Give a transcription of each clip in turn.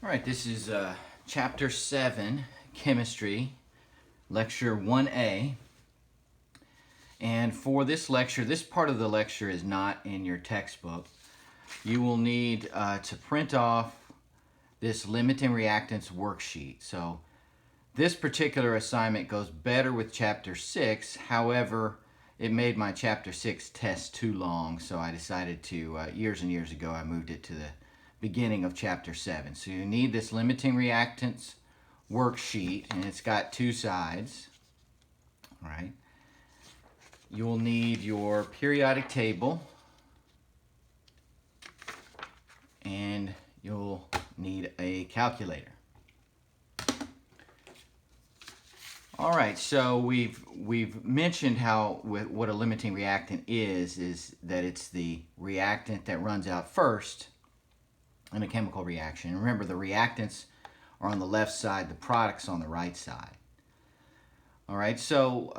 All right, this is Chapter 7, Chemistry, Lecture 1A. And for this lecture, this part of the lecture is not in your textbook. You will need to print off this limiting reactants worksheet. So this particular assignment goes better with Chapter 6. However, it made my Chapter 6 test too long, so I decided to, years and years ago, I moved it to the beginning of Chapter 7. So you need this limiting reactants worksheet, and it's got two sides. All right. You'll need your periodic table, and you'll need a calculator. All right, so we've mentioned how what a limiting reactant is that it's the reactant that runs out first in a chemical reaction. Remember, the reactants are on the left side, the products on the right side. All right, so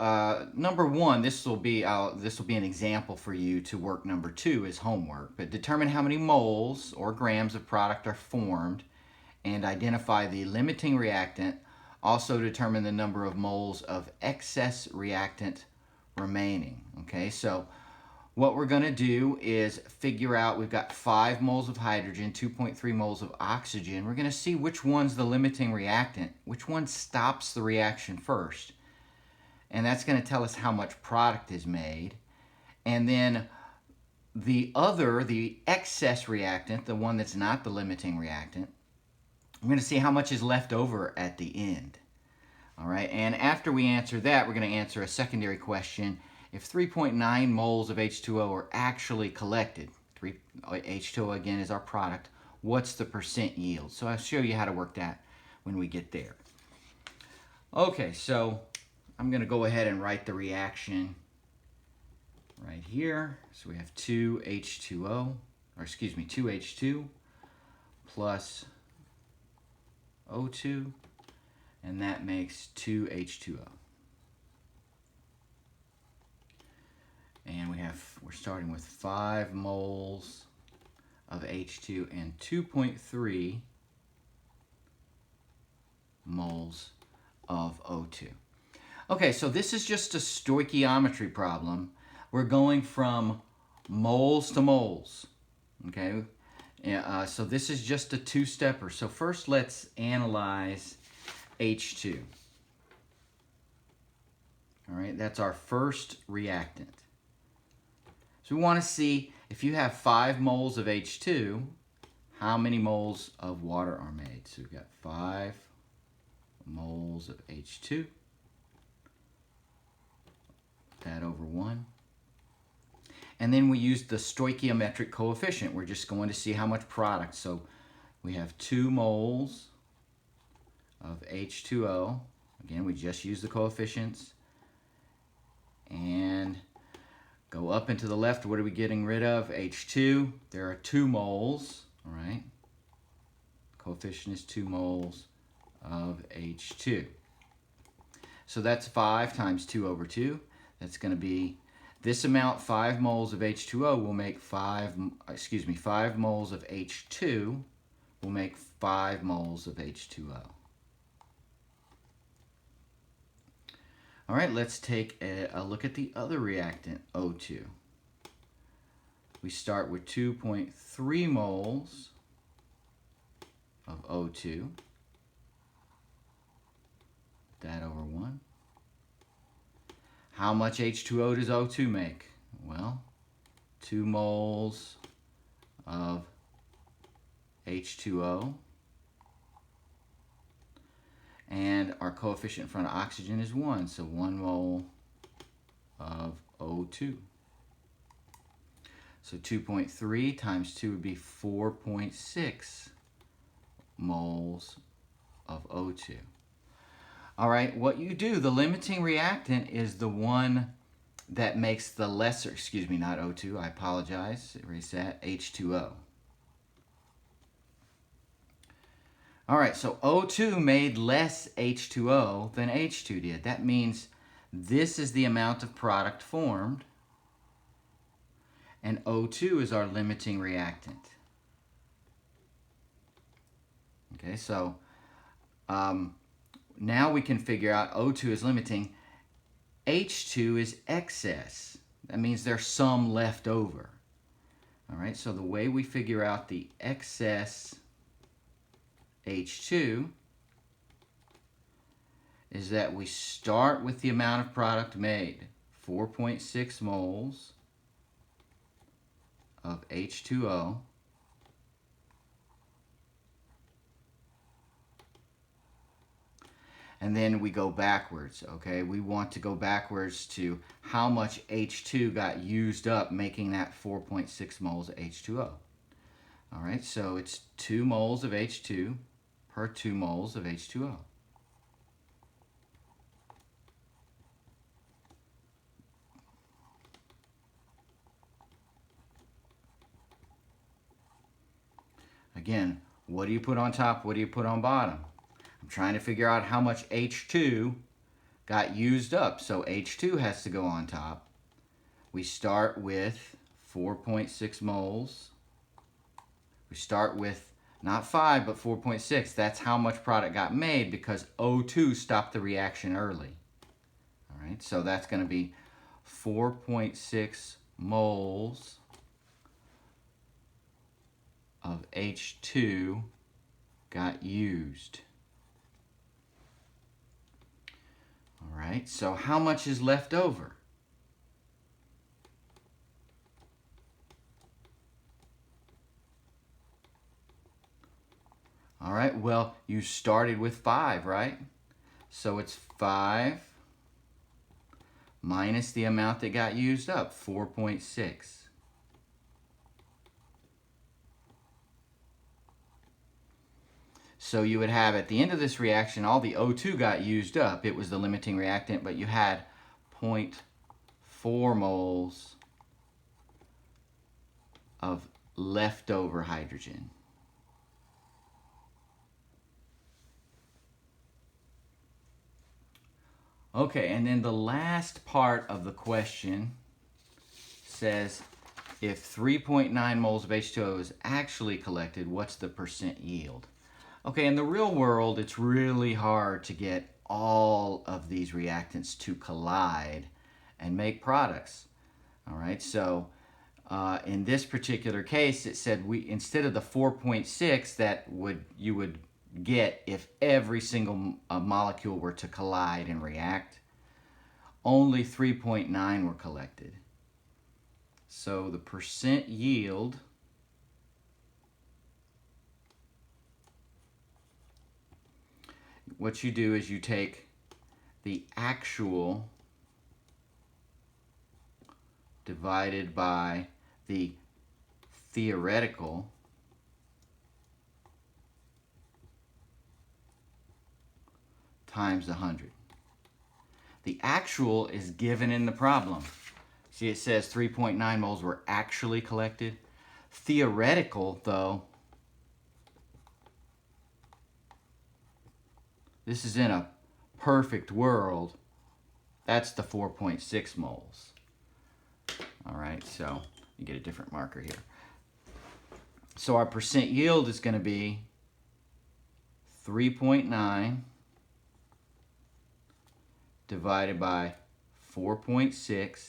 number one, this will be an example for you to work number 2 as homework. But determine how many moles or grams of product are formed and identify the limiting reactant. Also determine the number of moles of excess reactant remaining. Okay, so what we're going to do is figure out, we've got 5 moles of hydrogen, 2.3 moles of oxygen. We're going to see which one's the limiting reactant, which one stops the reaction first. And that's going to tell us how much product is made. And then the excess reactant, the one that's not the limiting reactant, we're going to see how much is left over at the end. All right, and after we answer that, we're going to answer a secondary question. If 3.9 moles of H2O are actually collected, H2O again is our product, what's the percent yield? So I'll show you how to work that when we get there. Okay, so I'm going to go ahead and write the reaction right here. So we have 2H2 plus O2, and that makes 2H2O. And we're starting with 5 moles of H2 and 2.3 moles of O2. Okay, so this is just a stoichiometry problem. We're going from moles to moles, okay? So this is just a two-stepper. So first let's analyze H2. All right, that's our first reactant. So we want to see if you have 5 moles of H2, how many moles of water are made. So we've got 5 moles of H2. That over 1. And then we use the stoichiometric coefficient. We're just going to see how much product. So we have 2 moles of H2O. Again, we just use the coefficients. And go up and to the left, what are we getting rid of? H2. There are 2 moles, all right? Coefficient is 2 moles of H2. So that's 5 times 2 over 2. That's going to be this amount. 5 moles of H2O will make 5 moles of H2 will make 5 moles of H2O. All right, let's take a look at the other reactant, O2. We start with 2.3 moles of O2. That over 1. How much H2O does O2 make? Well, 2 moles of H2O. And our coefficient in front of oxygen is 1, so 1 mole of O2. So 2.3 times 2 would be 4.6 moles of O2. All right, what you do, the limiting reactant is the one that makes the lesser, not O2, I apologize, erase that, H2O. All right, so O2 made less H2O than H2 did. That means this is the amount of product formed, and O2 is our limiting reactant. Okay, so now we can figure out O2 is limiting. H2 is excess. That means there's some left over. All right, so the way we figure out the excess H2 is that we start with the amount of product made, 4.6 moles of H2O, and then we go backwards, okay? We want to go backwards to how much H2 got used up making that 4.6 moles of H2O. All right, so it's 2 moles of H2 per 2 moles of H2O. Again, what do you put on top? What do you put on bottom? I'm trying to figure out how much H2 got used up. So H2 has to go on top. We start with 4.6 moles. We start with not 5, but 4.6. That's how much product got made because O2 stopped the reaction early. All right, so that's going to be 4.6 moles of H2 got used. All right, so how much is left over? All right, well, you started with 5, right? So it's 5 minus the amount that got used up, 4.6. So you would have at the end of this reaction, all the O2 got used up. It was the limiting reactant, but you had 0.4 moles of leftover hydrogen. Okay, and then the last part of the question says, if 3.9 moles of H2O is actually collected, what's the percent yield? Okay, in the real world, it's really hard to get all of these reactants to collide and make products. All right, so in this particular case, it said instead of the 4.6 that you would get if every single molecule were to collide and react, only 3.9 were collected. So the percent yield what you do is you take the actual divided by the theoretical times 100. The actual is given in the problem. See, it says 3.9 moles were actually collected. Theoretical, though, this is in a perfect world. That's the 4.6 moles. All right, so you get a different marker here. So our percent yield is going to be 3.9 divided by 4.6,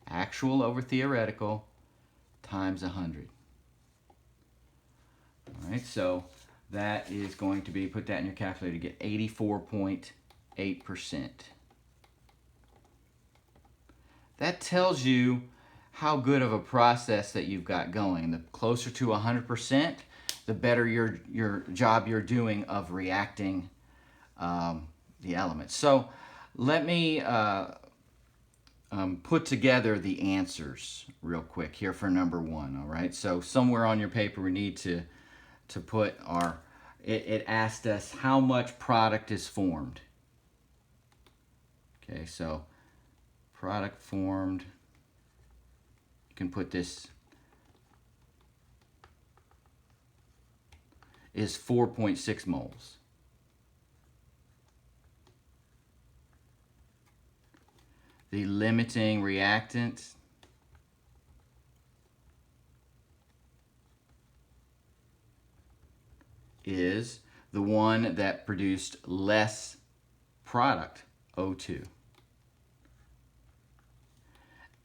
actual over theoretical, times 100. All right, so that is going to be, put that in your calculator to get 84.8%. That tells you how good of a process that you've got going. The closer to 100%, the better your job you're doing of reacting the elements. So let me put together the answers real quick here for number 1. All right, so somewhere on your paper we need to put our, it asked us how much product is formed. Okay, so product formed, you can put this, is 4.6 moles. The limiting reactant is the one that produced less product, O2.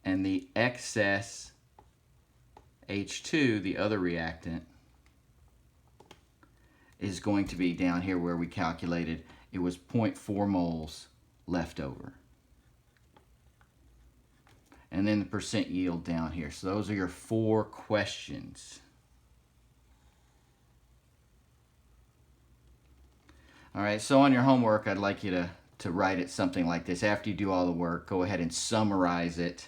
And the excess H2, the other reactant, is going to be down here where we calculated it was 0.4 moles left over. And then the percent yield down here. So those are your 4 questions. All right, so on your homework, I'd like you to write it something like this. After you do all the work, go ahead and summarize it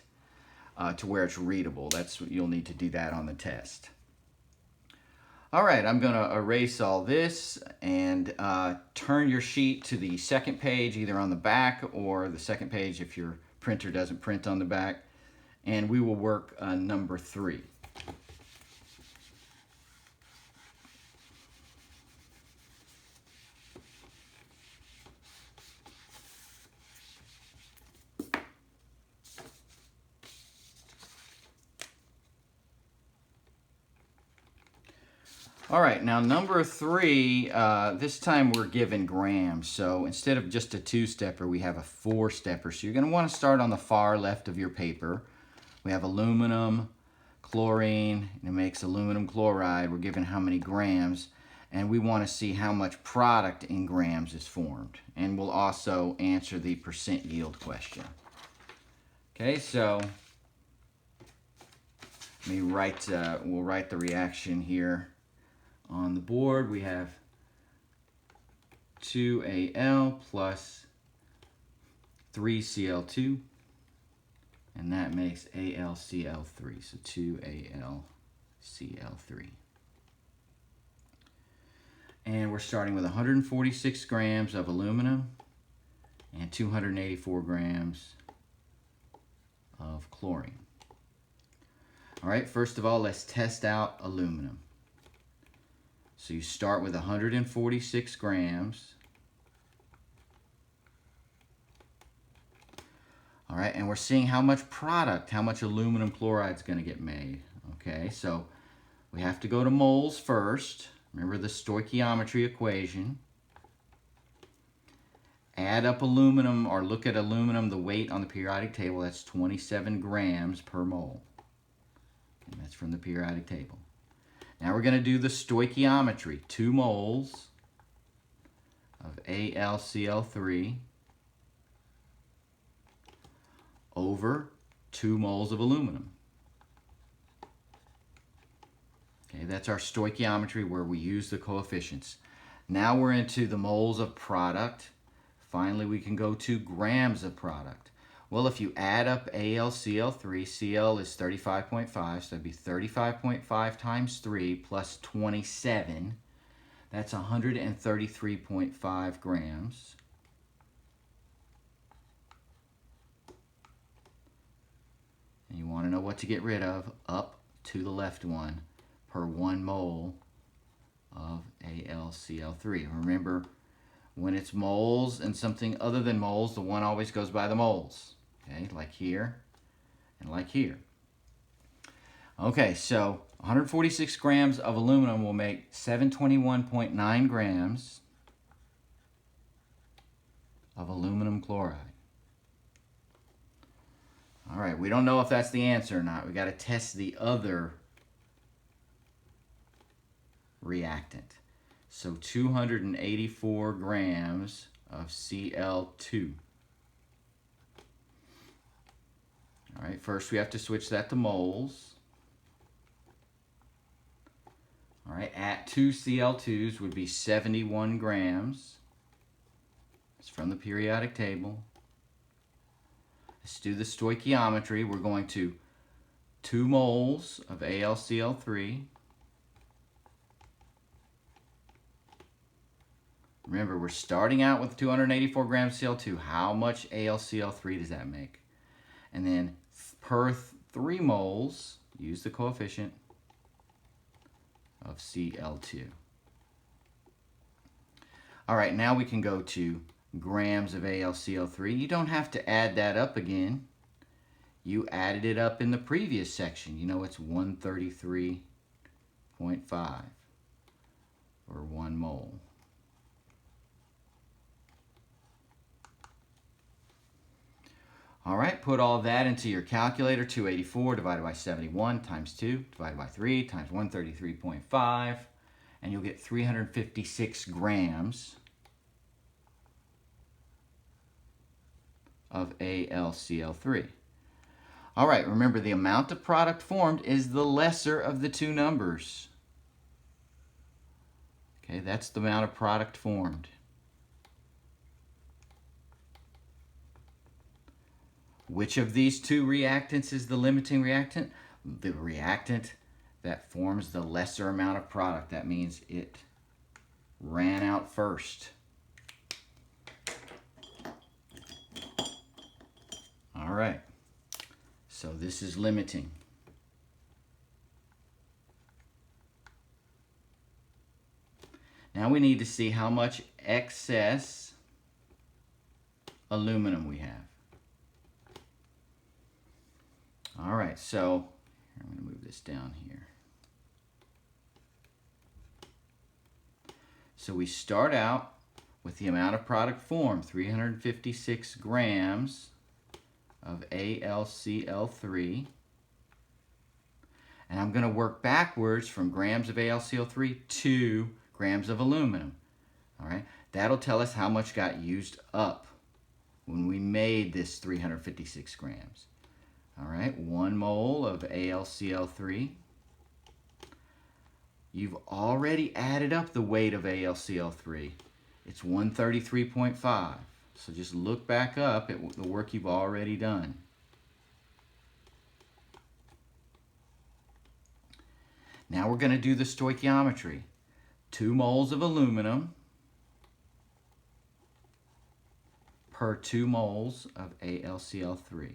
to where it's readable. That's what you'll need to do that on the test. All right, I'm going to erase all this and turn your sheet to the second page, either on the back or the second page if your printer doesn't print on the back. And we will work number 3. All right, now number 3, this time we're given grams. So instead of just a 2-stepper, we have a 4-stepper. So you're going to want to start on the far left of your paper. We have aluminum, chlorine, and it makes aluminum chloride. We're given how many grams, and we want to see how much product in grams is formed. And we'll also answer the percent yield question. Okay, so let me write, we'll write the reaction here. On the board, we have 2Al plus 3Cl2, and that makes AlCl3, so 2AlCl3. And we're starting with 146 grams of aluminum and 284 grams of chlorine. All right, first of all, let's test out aluminum. So you start with 146 grams. All right, and we're seeing how much product, how much aluminum chloride is going to get made. Okay, so we have to go to moles first. Remember the stoichiometry equation. Add up aluminum, or look at aluminum, the weight on the periodic table. That's 27 grams per mole. And that's from the periodic table. Now we're going to do the stoichiometry. 2 moles of AlCl3 over 2 moles of aluminum. Okay, that's our stoichiometry where we use the coefficients. Now we're into the moles of product. Finally, we can go to grams of product. Well, if you add up AlCl3, Cl is 35.5, so that'd be 35.5 times 3 plus 27. That's 133.5 grams. And you want to know what to get rid of, up to the left one, per 1 mole of AlCl3. Remember, when it's moles and something other than moles, the 1 always goes by the moles. Okay, like here and like here. Okay, so 146 grams of aluminum will make 721.9 grams of aluminum chloride. All right, we don't know if that's the answer or not. We got to test the other reactant. So 284 grams of Cl2. All right, first we have to switch that to moles. All right, at 2 Cl2s would be 71 grams. It's from the periodic table. Let's do the stoichiometry. We're going to 2 moles of AlCl3. Remember, we're starting out with 284 grams Cl2. How much AlCl3 does that make? And then per 3 moles, use the coefficient of Cl2. All right, now we can go to grams of AlCl3. You don't have to add that up again. You added it up in the previous section. You know it's 133.5. or 1 mole. All right, put all that into your calculator. 284 divided by 71 times 2 divided by 3 times 133.5, and you'll get 356 grams of AlCl3. All right, remember the amount of product formed is the lesser of the two numbers. Okay, that's the amount of product formed. Which of these two reactants is the limiting reactant? The reactant that forms the lesser amount of product. That means it ran out first. All right, so this is limiting. Now we need to see how much excess aluminum we have. All right, so I'm going to move this down here. So we start out with the amount of product formed, 356 grams of AlCl3. And I'm going to work backwards from grams of AlCl3 to grams of aluminum. All right, that'll tell us how much got used up when we made this 356 grams. All right, 1 mole of AlCl3. You've already added up the weight of AlCl3. It's 133.5. So just look back up at the work you've already done. Now we're going to do the stoichiometry. 2 moles of aluminum per 2 moles of AlCl3.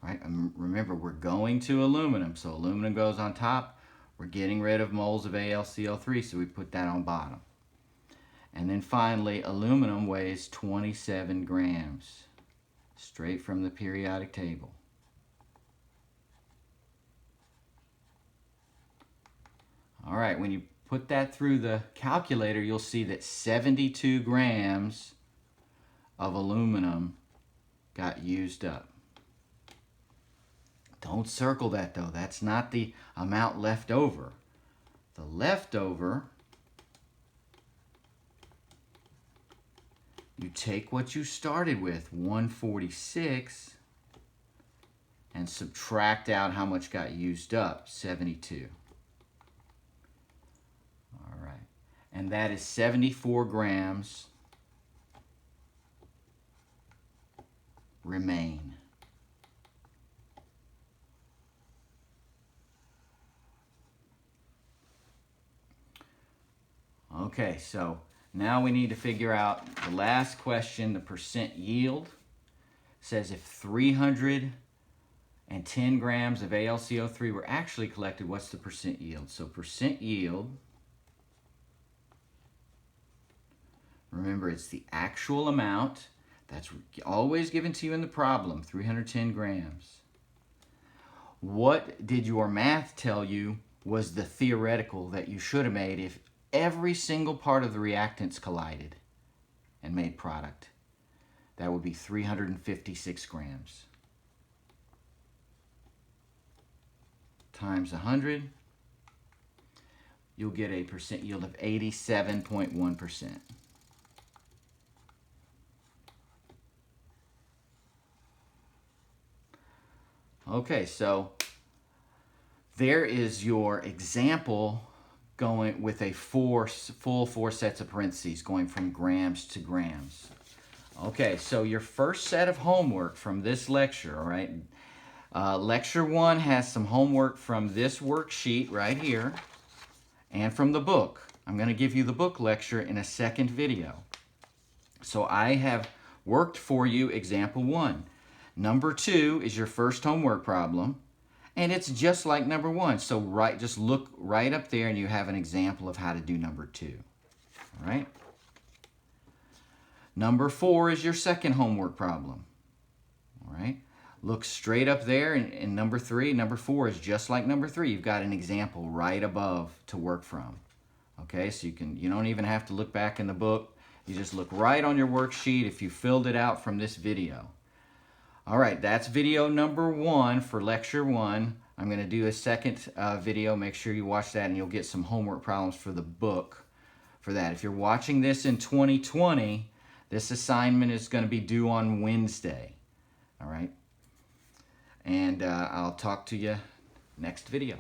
Right, and remember, we're going to aluminum, so aluminum goes on top. We're getting rid of moles of AlCl3, so we put that on bottom. And then finally, aluminum weighs 27 grams, straight from the periodic table. All right, when you put that through the calculator, you'll see that 72 grams of aluminum got used up. Don't circle that though. That's not the amount left over. The leftover, you take what you started with, 146, and subtract out how much got used up, 72. All right. And that is 74 grams remain. Okay, so now we need to figure out the last question, the percent yield. It says if 310 grams of AlCl3 were actually collected, what's the percent yield? So percent yield, remember it's the actual amount. That's always given to you in the problem, 310 grams. What did your math tell you was the theoretical that you should have made if every single part of the reactants collided and made product? That would be 356 grams. Times 100, you'll get a percent yield of 87.1%. Okay, so there is your example going with a full four sets of parentheses going from grams to grams. Okay, so your first set of homework from this lecture, all right? Lecture 1 has some homework from this worksheet right here and from the book. I'm going to give you the book lecture in a second video. So I have worked for you example 1. Number 2 is your first homework problem. And it's just like number 1. So just look right up there and you have an example of how to do number 2. All right? Number 4 is your second homework problem. All right? look straight up there in number 3. Number 4 is just like number 3. You've got an example right above to work from. Okay, so you don't even have to look back in the book. You just look right on your worksheet if you filled it out from this video. All right, that's video number 1 for lecture 1. I'm going to do a second video. Make sure you watch that and you'll get some homework problems for the book for that. If you're watching this in 2020, this assignment is going to be due on Wednesday. All right? And I'll talk to you next video.